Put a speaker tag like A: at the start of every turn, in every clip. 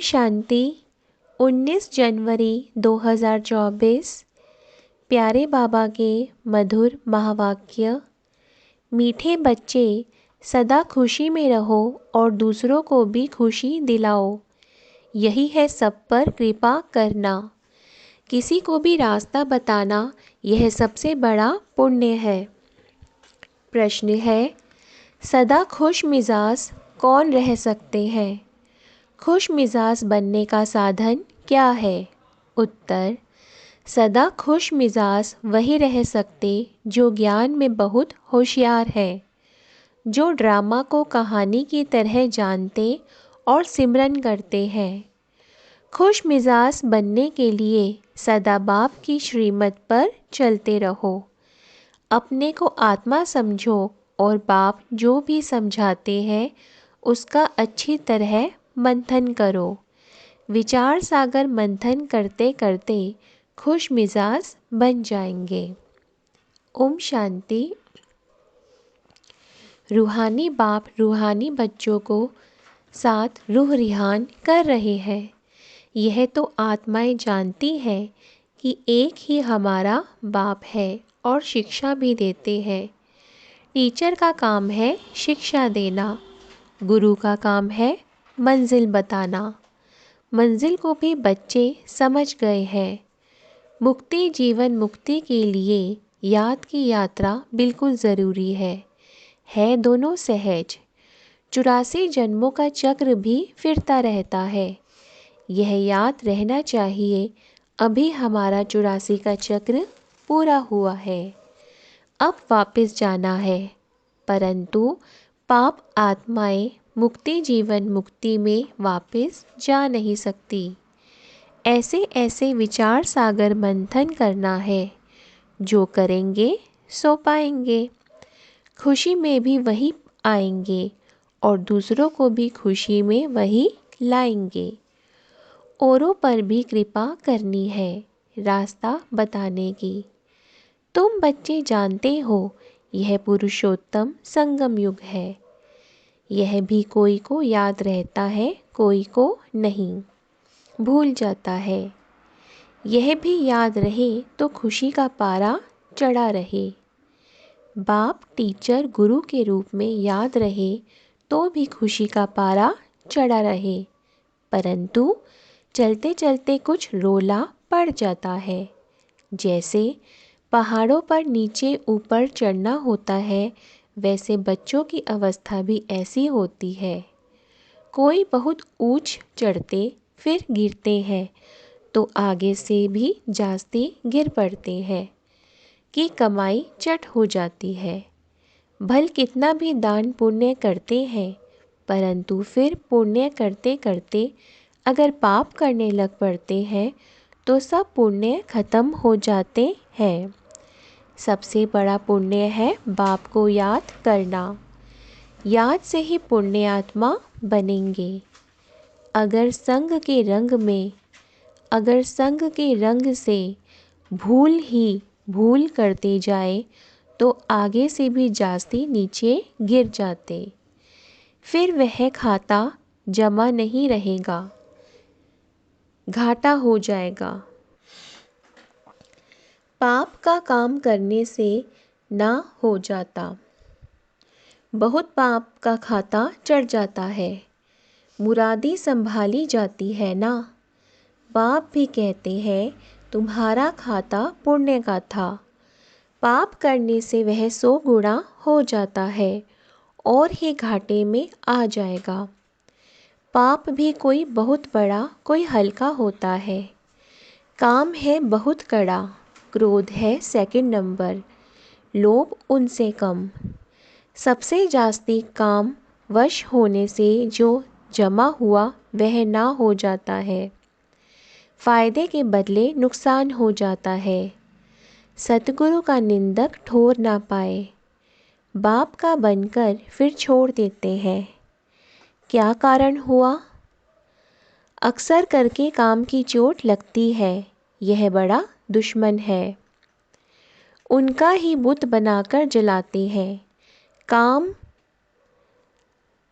A: शांति। 19 जनवरी 2024। प्यारे बाबा के मधुर महावाक्य। मीठे बच्चे, सदा खुशी में रहो और दूसरों को भी खुशी दिलाओ। यही है सब पर कृपा करना। किसी को भी रास्ता बताना, यह सबसे बड़ा पुण्य है। प्रश्न है, सदा खुश मिजाज कौन रह सकते हैं? खुश मिजाज बनने का साधन क्या है? उत्तर, सदा खुश मिजाज वही रह सकते जो ज्ञान में बहुत होशियार है, जो ड्रामा को कहानी की तरह जानते और सिमरन करते हैं। खुश मिजाज बनने के लिए सदा बाप की श्रीमत पर चलते रहो। अपने को आत्मा समझो और बाप जो भी समझाते हैं उसका अच्छी तरह मंथन करो। विचार सागर मंथन करते करते खुश मिजाज बन जाएंगे। ओम शांति। रूहानी बाप रूहानी बच्चों को साथ रूह रिहान कर रहे हैं। यह तो आत्माएं जानती हैं कि एक ही हमारा बाप है और शिक्षा भी देते हैं। टीचर का काम है शिक्षा देना, गुरु का काम है मंजिल बताना। मंजिल को भी बच्चे समझ गए हैं। मुक्ति जीवन मुक्ति के लिए याद की यात्रा बिल्कुल ज़रूरी है दोनों सहज। 84 जन्मों का चक्र भी फिरता रहता है, यह याद रहना चाहिए। अभी हमारा 84 का चक्र पूरा हुआ है, अब वापस जाना है। परंतु पाप आत्माएं मुक्ति जीवन मुक्ति में वापस जा नहीं सकती। ऐसे ऐसे विचार सागर मंथन करना है, जो करेंगे सो पाएंगे। खुशी में भी वही आएंगे और दूसरों को भी खुशी में वही लाएंगे। औरों पर भी कृपा करनी है, रास्ता बताने की। तुम बच्चे जानते हो यह पुरुषोत्तम संगम युग है। यह भी कोई को याद रहता है, कोई को नहीं, भूल जाता है। यह भी याद रहे तो खुशी का पारा चढ़ा रहे। बाप टीचर गुरु के रूप में याद रहे तो भी खुशी का पारा चढ़ा रहे। परंतु चलते चलते कुछ रोला पड़ जाता है। जैसे पहाड़ों पर नीचे ऊपर चढ़ना होता है, वैसे बच्चों की अवस्था भी ऐसी होती है। कोई बहुत ऊंच चढ़ते फिर गिरते हैं तो आगे से भी जास्ती गिर पड़ते हैं कि कमाई चट हो जाती है। भल कितना भी दान पुण्य करते हैं, परंतु फिर पुण्य करते करते अगर पाप करने लग पड़ते हैं तो सब पुण्य खत्म हो जाते हैं। सबसे बड़ा पुण्य है बाप को याद करना। याद से ही पुण्य आत्मा बनेंगे। अगर संग के रंग से भूल ही भूल करते जाए तो आगे से भी जास्ती नीचे गिर जाते। फिर वह खाता जमा नहीं रहेगा, घाटा हो जाएगा। पाप का काम करने से ना हो जाता, बहुत पाप का खाता चढ़ जाता है। मुरादी संभाली जाती है ना। बाप भी कहते हैं तुम्हारा खाता पुण्य का था। पाप करने से वह 100 गुना हो जाता है और ही घाटे में आ जाएगा। पाप भी कोई बहुत बड़ा कोई हल्का होता है। काम है बहुत कड़ा, क्रोध है सेकंड नंबर, लोभ उनसे कम। सबसे जास्ती काम वश होने से जो जमा हुआ वह ना हो जाता है। फ़ायदे के बदले नुकसान हो जाता है। सतगुरु का निंदक ठोर ना पाए, बाप का बनकर फिर छोड़ देते हैं। क्या कारण हुआ? अक्सर करके काम की चोट लगती है, यह बड़ा दुश्मन है। उनका ही बुत बनाकर जलाते हैं। काम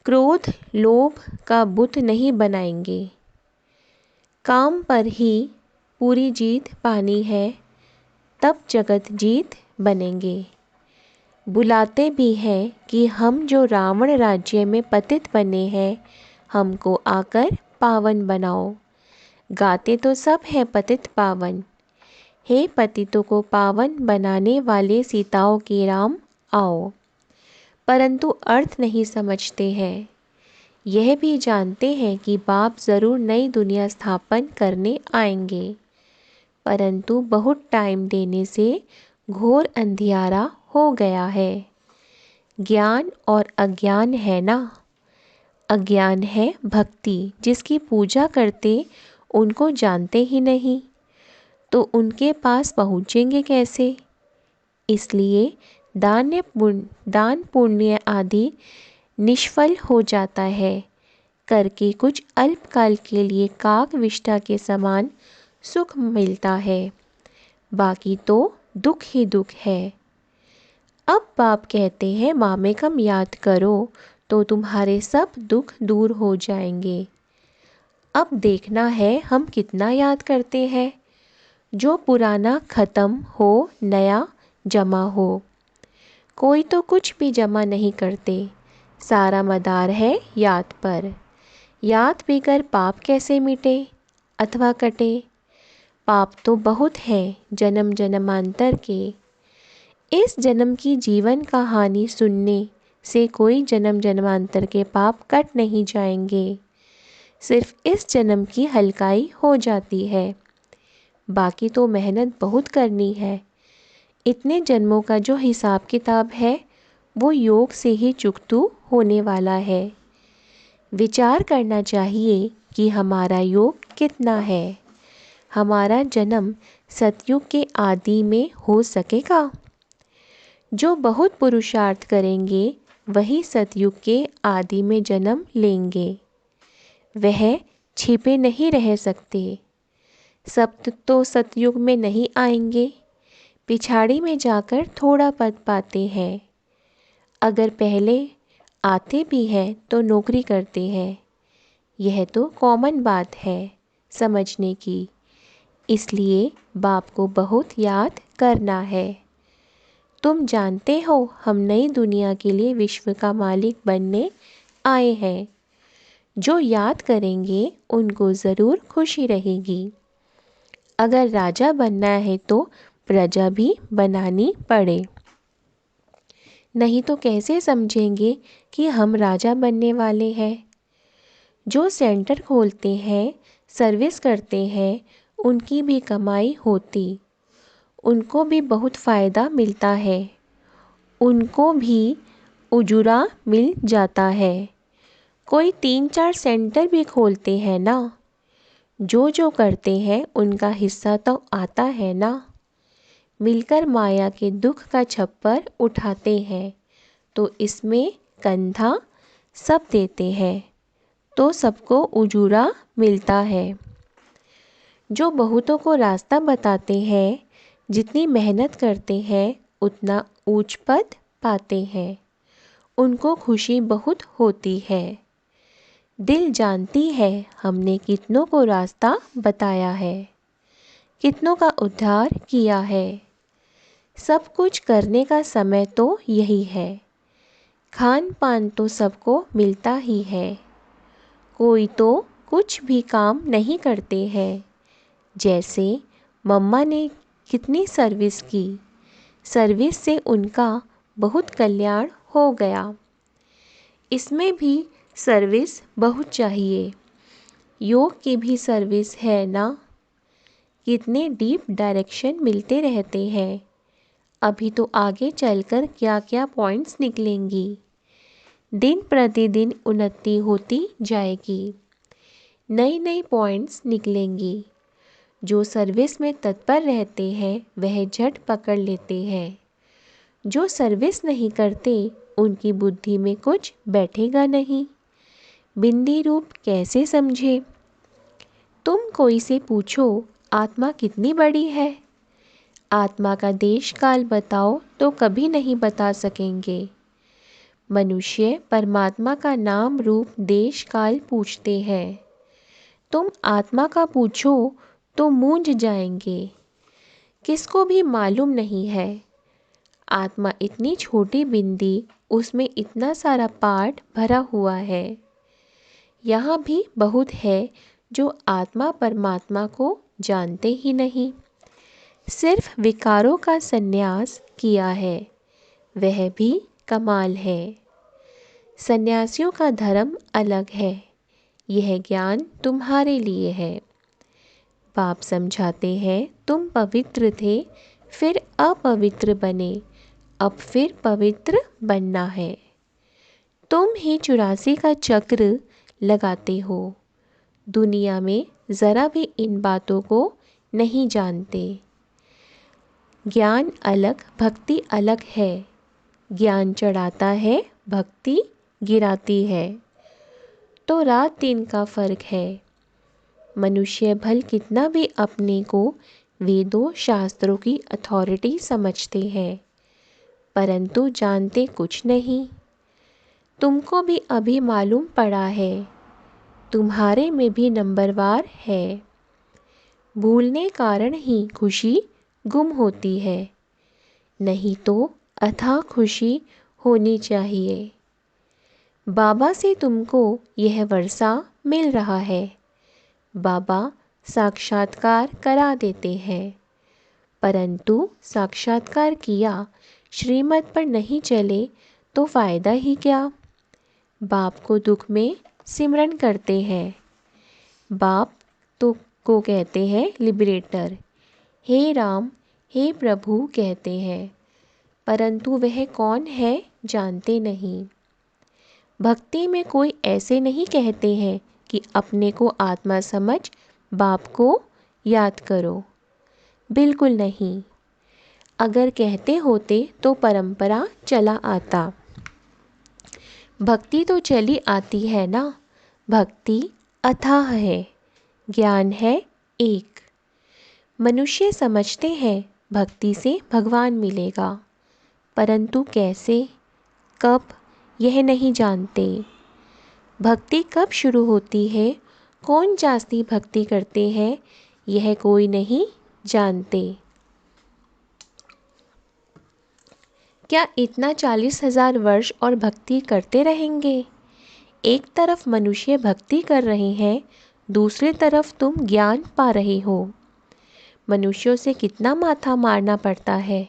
A: क्रोध लोभ का बुत नहीं बनाएंगे। काम पर ही पूरी जीत पानी है, तब जगत जीत बनेंगे। बुलाते भी हैं कि हम जो रावण राज्य में पतित बने हैं, हमको आकर पावन बनाओ। गाते तो सब हैं पतित पावन, हे पतितों को पावन बनाने वाले सीताओं के राम आओ। परंतु अर्थ नहीं समझते हैं। यह भी जानते हैं कि बाप ज़रूर नई दुनिया स्थापन करने आएंगे, परंतु बहुत टाइम देने से घोर अंधियारा हो गया है। ज्ञान और अज्ञान है ना। अज्ञान है भक्ति, जिसकी पूजा करते उनको जानते ही नहीं, तो उनके पास पहुँचेंगे कैसे। इसलिए दान पुण्य आदि निष्फल हो जाता है, करके कुछ अल्पकाल के लिए काक विष्ठा के समान सुख मिलता है, बाकी तो दुख ही दुख है। अब बाप कहते हैं मामेकम याद करो तो तुम्हारे सब दुख दूर हो जाएंगे। अब देखना है हम कितना याद करते हैं। जो पुराना ख़त्म हो, नया जमा हो। कोई तो कुछ भी जमा नहीं करते, सारा मदार है याद पर। याद बिगर पाप कैसे मिटे अथवा कटे। पाप तो बहुत हैं जन्म जन्मांतर के। इस जन्म की जीवन कहानी सुनने से कोई जन्म जन्मांतर के पाप कट नहीं जाएंगे, सिर्फ इस जन्म की हल्काई हो जाती है। बाकी तो मेहनत बहुत करनी है। इतने जन्मों का जो हिसाब किताब है, वो योग से ही चुकतू होने वाला है। विचार करना चाहिए कि हमारा योग कितना है। हमारा जन्म सतयुग के आदि में हो सकेगा। जो बहुत पुरुषार्थ करेंगे वही सतयुग के आदि में जन्म लेंगे। वह छिपे नहीं रह सकते। सब तो सतयुग में नहीं आएंगे, पिछाड़ी में जाकर थोड़ा पद पाते हैं। अगर पहले आते भी हैं तो नौकरी करते हैं। यह तो कॉमन बात है समझने की। इसलिए बाप को बहुत याद करना है। तुम जानते हो हम नई दुनिया के लिए विश्व का मालिक बनने आए हैं। जो याद करेंगे उनको ज़रूर खुशी रहेगी। अगर राजा बनना है तो प्रजा भी बनानी पड़े, नहीं तो कैसे समझेंगे कि हम राजा बनने वाले हैं। जो सेंटर खोलते हैं, सर्विस करते हैं, उनकी भी कमाई होती, उनको भी बहुत फ़ायदा मिलता है, उनको भी उजूरा मिल जाता है। कोई 3-4 सेंटर भी खोलते हैं ना, जो करते हैं उनका हिस्सा तो आता है ना। मिलकर माया के दुख का छप्पर उठाते हैं, तो इसमें कंधा सब देते हैं, तो सबको उजूरा मिलता है। जो बहुतों को रास्ता बताते हैं, जितनी मेहनत करते हैं उतना ऊंच पद पाते हैं, उनको खुशी बहुत होती है। दिल जानती है हमने कितनों को रास्ता बताया है, कितनों का उद्धार किया है। सब कुछ करने का समय तो यही है। खान पान तो सबको मिलता ही है। कोई तो कुछ भी काम नहीं करते हैं। जैसे मम्मा ने कितनी सर्विस की, सर्विस से उनका बहुत कल्याण हो गया। इसमें भी सर्विस बहुत चाहिए। योग की भी सर्विस है ना। कितने डीप डायरेक्शन मिलते रहते हैं। अभी तो आगे चलकर क्या क्या पॉइंट्स निकलेंगी। दिन प्रतिदिन उन्नति होती जाएगी, नई नई पॉइंट्स निकलेंगी। जो सर्विस में तत्पर रहते हैं वह झट पकड़ लेते हैं। जो सर्विस नहीं करते उनकी बुद्धि में कुछ बैठेगा नहीं। बिंदी रूप कैसे समझे। तुम कोई से पूछो आत्मा कितनी बड़ी है, आत्मा का देश काल बताओ तो कभी नहीं बता सकेंगे। मनुष्य परमात्मा का नाम रूप देश काल पूछते हैं, तुम आत्मा का पूछो तो मूंझ जाएंगे। किसको भी मालूम नहीं है। आत्मा इतनी छोटी बिंदी, उसमें इतना सारा पार्ट भरा हुआ है। यहाँ भी बहुत है जो आत्मा परमात्मा को जानते ही नहीं, सिर्फ विकारों का संन्यास किया है, वह भी कमाल है। सन्यासियों का धर्म अलग है, यह ज्ञान तुम्हारे लिए है। बाप समझाते हैं तुम पवित्र थे, फिर अपवित्र बने, अब फिर पवित्र बनना है। तुम ही 84 का चक्र लगाते हो। दुनिया में ज़रा भी इन बातों को नहीं जानते। ज्ञान अलग, भक्ति अलग है। ज्ञान चढ़ाता है, भक्ति गिराती है। तो रात दिन का फ़र्क है। मनुष्य भल कितना भी अपने को वेदों शास्त्रों की अथॉरिटी समझते हैं, परंतु जानते कुछ नहीं। तुमको भी अभी मालूम पड़ा है, तुम्हारे में भी नंबरवार है। भूलने कारण ही खुशी गुम होती है, नहीं तो अथाह खुशी होनी चाहिए। बाबा से तुमको यह वर्षा मिल रहा है। बाबा साक्षात्कार करा देते हैं, परंतु साक्षात्कार किया श्रीमत पर नहीं चले तो फ़ायदा ही क्या। बाप को दुख में सिमरन करते हैं। बाप तो को कहते हैं लिबरेटर, हे राम हे प्रभु कहते हैं, परंतु वह कौन है जानते नहीं। भक्ति में कोई ऐसे नहीं कहते हैं कि अपने को आत्मा समझ बाप को याद करो, बिल्कुल नहीं। अगर कहते होते तो परंपरा चला आता। भक्ति तो चली आती है ना। भक्ति अथाह है, ज्ञान है एक। मनुष्य समझते हैं भक्ति से भगवान मिलेगा, परंतु कैसे, कब, यह नहीं जानते। भक्ति कब शुरू होती है, कौन जास्ती भक्ति करते हैं, यह कोई नहीं जानते। क्या इतना 40,000 वर्ष और भक्ति करते रहेंगे? एक तरफ मनुष्य भक्ति कर रहे हैं, दूसरी तरफ तुम ज्ञान पा रहे हो। मनुष्यों से कितना माथा मारना पड़ता है।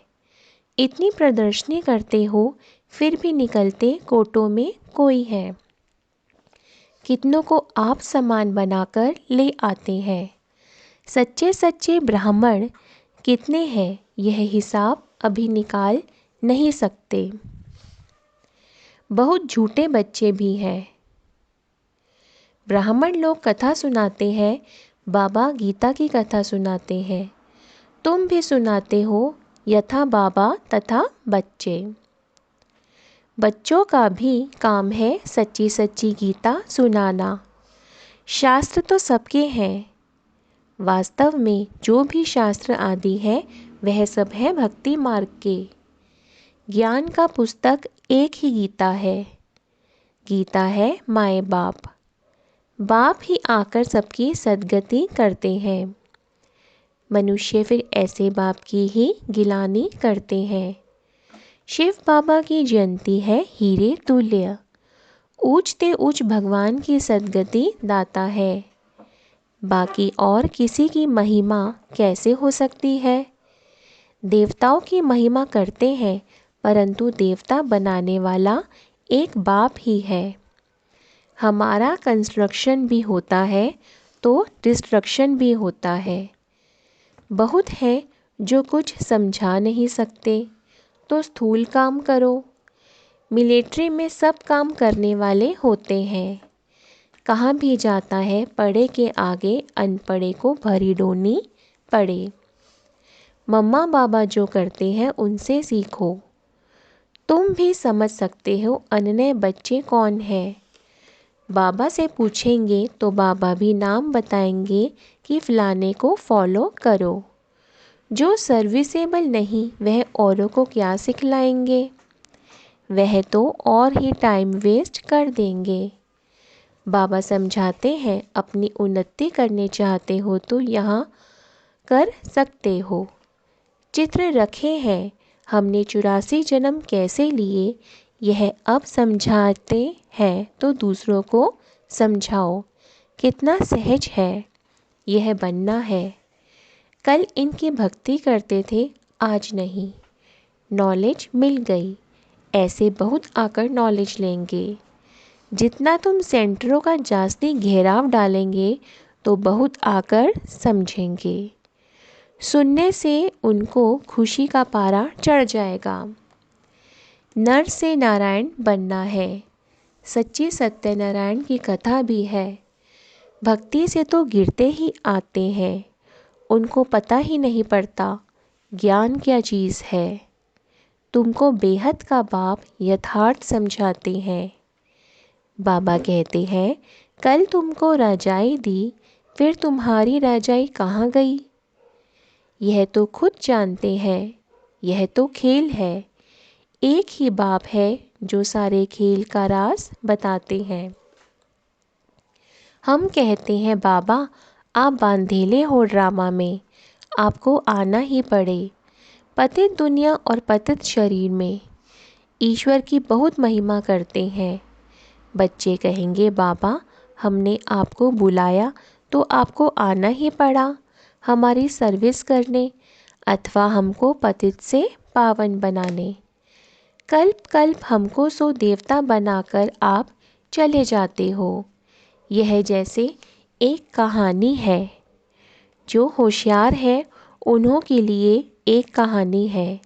A: इतनी प्रदर्शनी करते हो, फिर भी निकलते कोटों में कोई है। कितनों को आप समान बनाकर ले आते हैं। सच्चे सच्चे ब्राह्मण कितने हैं, यह हिसाब अभी निकाल नहीं सकते। बहुत झूठे बच्चे भी हैं। ब्राह्मण लोग कथा सुनाते हैं, बाबा गीता की कथा सुनाते हैं। तुम भी सुनाते हो, यथा बाबा तथा बच्चे। बच्चों का भी काम है सच्ची सच्ची गीता सुनाना। शास्त्र तो सबके हैं, वास्तव में जो भी शास्त्र आदि है वह सब है भक्ति मार्ग के। ज्ञान का पुस्तक एक ही गीता है। गीता है माए बाप। बाप ही आकर सबकी सद्गति करते हैं। मनुष्य फिर ऐसे बाप की ही गिलानी करते हैं। शिव बाबा की जयंती है हीरे तुल्य। ऊंचते ऊंच भगवान की सद्गति दाता है। बाकी और किसी की महिमा कैसे हो सकती है। देवताओं की महिमा करते हैं, परंतु देवता बनाने वाला एक बाप ही है। हमारा कंस्ट्रक्शन भी होता है तो डिस्ट्रक्शन भी होता है। बहुत है जो कुछ समझा नहीं सकते, तो स्थूल काम करो। मिलिट्री में सब काम करने वाले होते हैं। कहाँ भी जाता है पढ़े के आगे अनपढ़े को भरी डोनी पड़े। मम्मा बाबा जो करते हैं उनसे सीखो। तुम भी समझ सकते हो अन्य बच्चे कौन हैं। बाबा से पूछेंगे तो बाबा भी नाम बताएंगे कि फलाने को फॉलो करो। जो सर्विसेबल नहीं वह औरों को क्या सिखलाएंगे। वह तो और ही टाइम वेस्ट कर देंगे। बाबा समझाते हैं, अपनी उन्नति करने चाहते हो तो यहाँ कर सकते हो। चित्र रखे हैं, हमने 84 जन्म कैसे लिए, यह अब समझाते हैं तो दूसरों को समझाओ। कितना सहज है, यह बनना है। कल इनकी भक्ति करते थे, आज नहीं। नॉलेज मिल गई, ऐसे बहुत आकर नॉलेज लेंगे। जितना तुम सेंटरों का जास्ती घेराव डालेंगे तो बहुत आकर समझेंगे। सुनने से उनको खुशी का पारा चढ़ जाएगा। नर से नारायण बनना है, सच्ची सत्यनारायण की कथा भी है। भक्ति से तो गिरते ही आते हैं, उनको पता ही नहीं पड़ता ज्ञान क्या चीज़ है। तुमको बेहद का बाप यथार्थ समझाते हैं। बाबा कहते हैं, कल तुमको रजाई दी, फिर तुम्हारी रजाई कहाँ गई? यह तो खुद जानते हैं, यह तो खेल है। एक ही बाप है जो सारे खेल का राज बताते हैं। हम कहते हैं, बाबा आप बांधेले हो ड्रामा में, आपको आना ही पड़े। पतित दुनिया और पतित शरीर में ईश्वर की बहुत महिमा करते हैं। बच्चे कहेंगे, बाबा हमने आपको बुलाया तो आपको आना ही पड़ा हमारी सर्विस करने, अथवा हमको पतित से पावन बनाने। कल्प कल्प हमको सो देवता बनाकर आप चले जाते हो। यह जैसे एक कहानी है। जो होशियार है उन्हों के लिए एक कहानी है।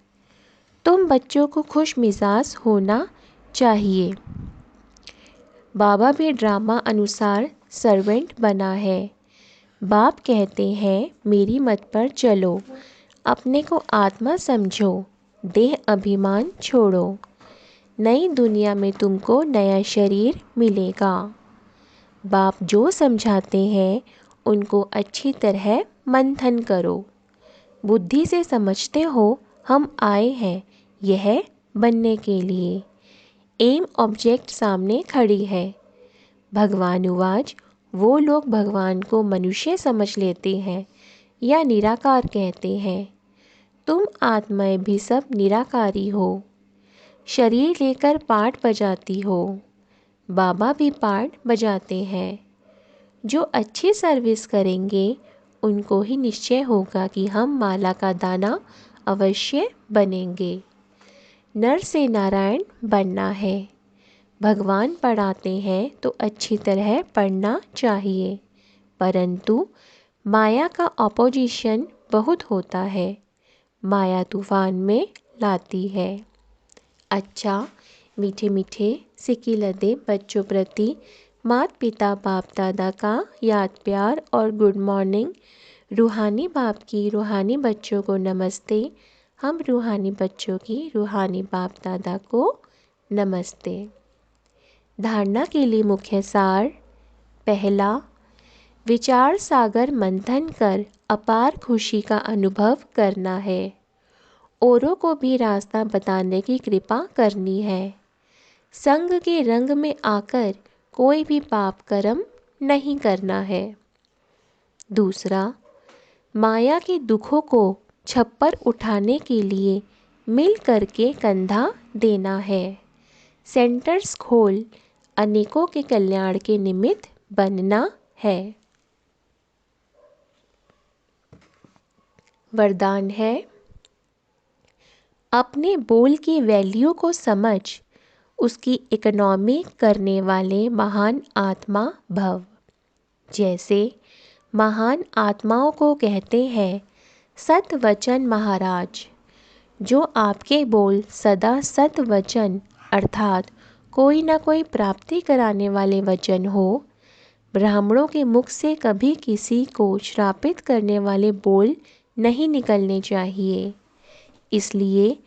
A: तुम बच्चों को खुश मिजाज होना चाहिए। बाबा भी ड्रामा अनुसार सर्वेंट बना है। बाप कहते हैं, मेरी मत पर चलो, अपने को आत्मा समझो, देह अभिमान छोड़ो। नई दुनिया में तुमको नया शरीर मिलेगा। बाप जो समझाते हैं उनको अच्छी तरह मंथन करो। बुद्धि से समझते हो हम आए हैं यह बनने के लिए। एम ऑब्जेक्ट सामने खड़ी है। भगवानुवाच, वो लोग भगवान को मनुष्य समझ लेते हैं या निराकार कहते हैं। तुम आत्माएं भी सब निराकारी हो। शरीर लेकर पाठ बजाती हो। बाबा भी पाठ बजाते हैं। जो अच्छी सर्विस करेंगे उनको ही निश्चय होगा कि हम माला का दाना अवश्य बनेंगे। नर से नारायण बनना है। भगवान पढ़ाते हैं तो अच्छी तरह पढ़ना चाहिए, परंतु माया का ऑपोजिशन बहुत होता है। माया तूफान में लाती है। अच्छा, मीठे मीठे सिक्की लदे बच्चों प्रति माता पिता बाप दादा का याद प्यार और गुड मॉर्निंग। रूहानी बाप की रूहानी बच्चों को नमस्ते। हम रूहानी बच्चों की रूहानी बाप दादा को नमस्ते। धारणा के लिए मुख्य सार। पहला, विचार सागर मंथन कर अपार खुशी का अनुभव करना है। औरों को भी रास्ता बताने की कृपा करनी है। संग के रंग में आकर कोई भी पाप कर्म नहीं करना है। दूसरा, माया के दुखों को छप्पर उठाने के लिए मिल करके कंधा देना है। सेंटर्स खोल अनेकों के कल्याण के निमित्त बनना है। वरदान है, अपने बोल की वैल्यू को समझ उसकी इकोनॉमी करने वाले महान आत्मा भव। जैसे महान आत्माओं को कहते हैं, सत वचन महाराज। जो आपके बोल सदा सत वचन अर्थात कोई ना कोई प्राप्ति कराने वाले वचन हो। ब्राह्मणों के मुख से कभी किसी को श्रापित करने वाले बोल नहीं निकलने चाहिए। इसलिए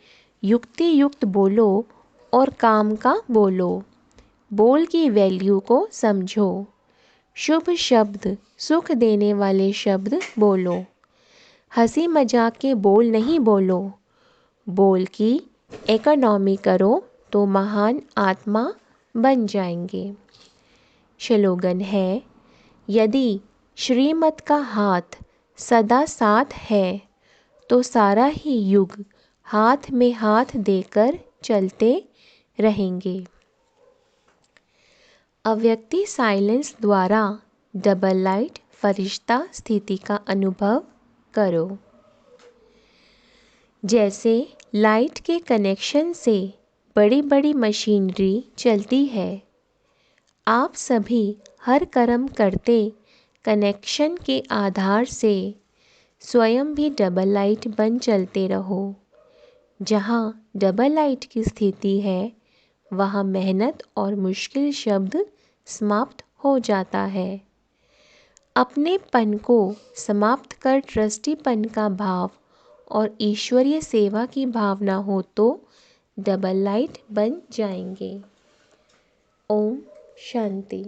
A: युक्ति युक्त बोलो और काम का बोलो। बोल की वैल्यू को समझो। शुभ शब्द, सुख देने वाले शब्द बोलो। हंसी मजाक के बोल नहीं बोलो। बोल की इकोनॉमी करो तो महान आत्मा बन जाएंगे। स्लोगन है, यदि श्रीमत का हाथ सदा साथ है तो सारा ही युग हाथ में हाथ देकर चलते रहेंगे। अव्यक्ति साइलेंस द्वारा डबल लाइट फरिश्ता स्थिति का अनुभव करो। जैसे लाइट के कनेक्शन से बड़ी बड़ी मशीनरी चलती है, आप सभी हर कर्म करते कनेक्शन के आधार से स्वयं भी डबल लाइट बन चलते रहो। जहाँ डबल लाइट की स्थिति है वहाँ मेहनत और मुश्किल शब्द समाप्त हो जाता है। अपने पन को समाप्त कर ट्रस्टीपन का भाव और ईश्वरीय सेवा की भावना हो तो डबल लाइट बन जाएंगे। ओम शांति।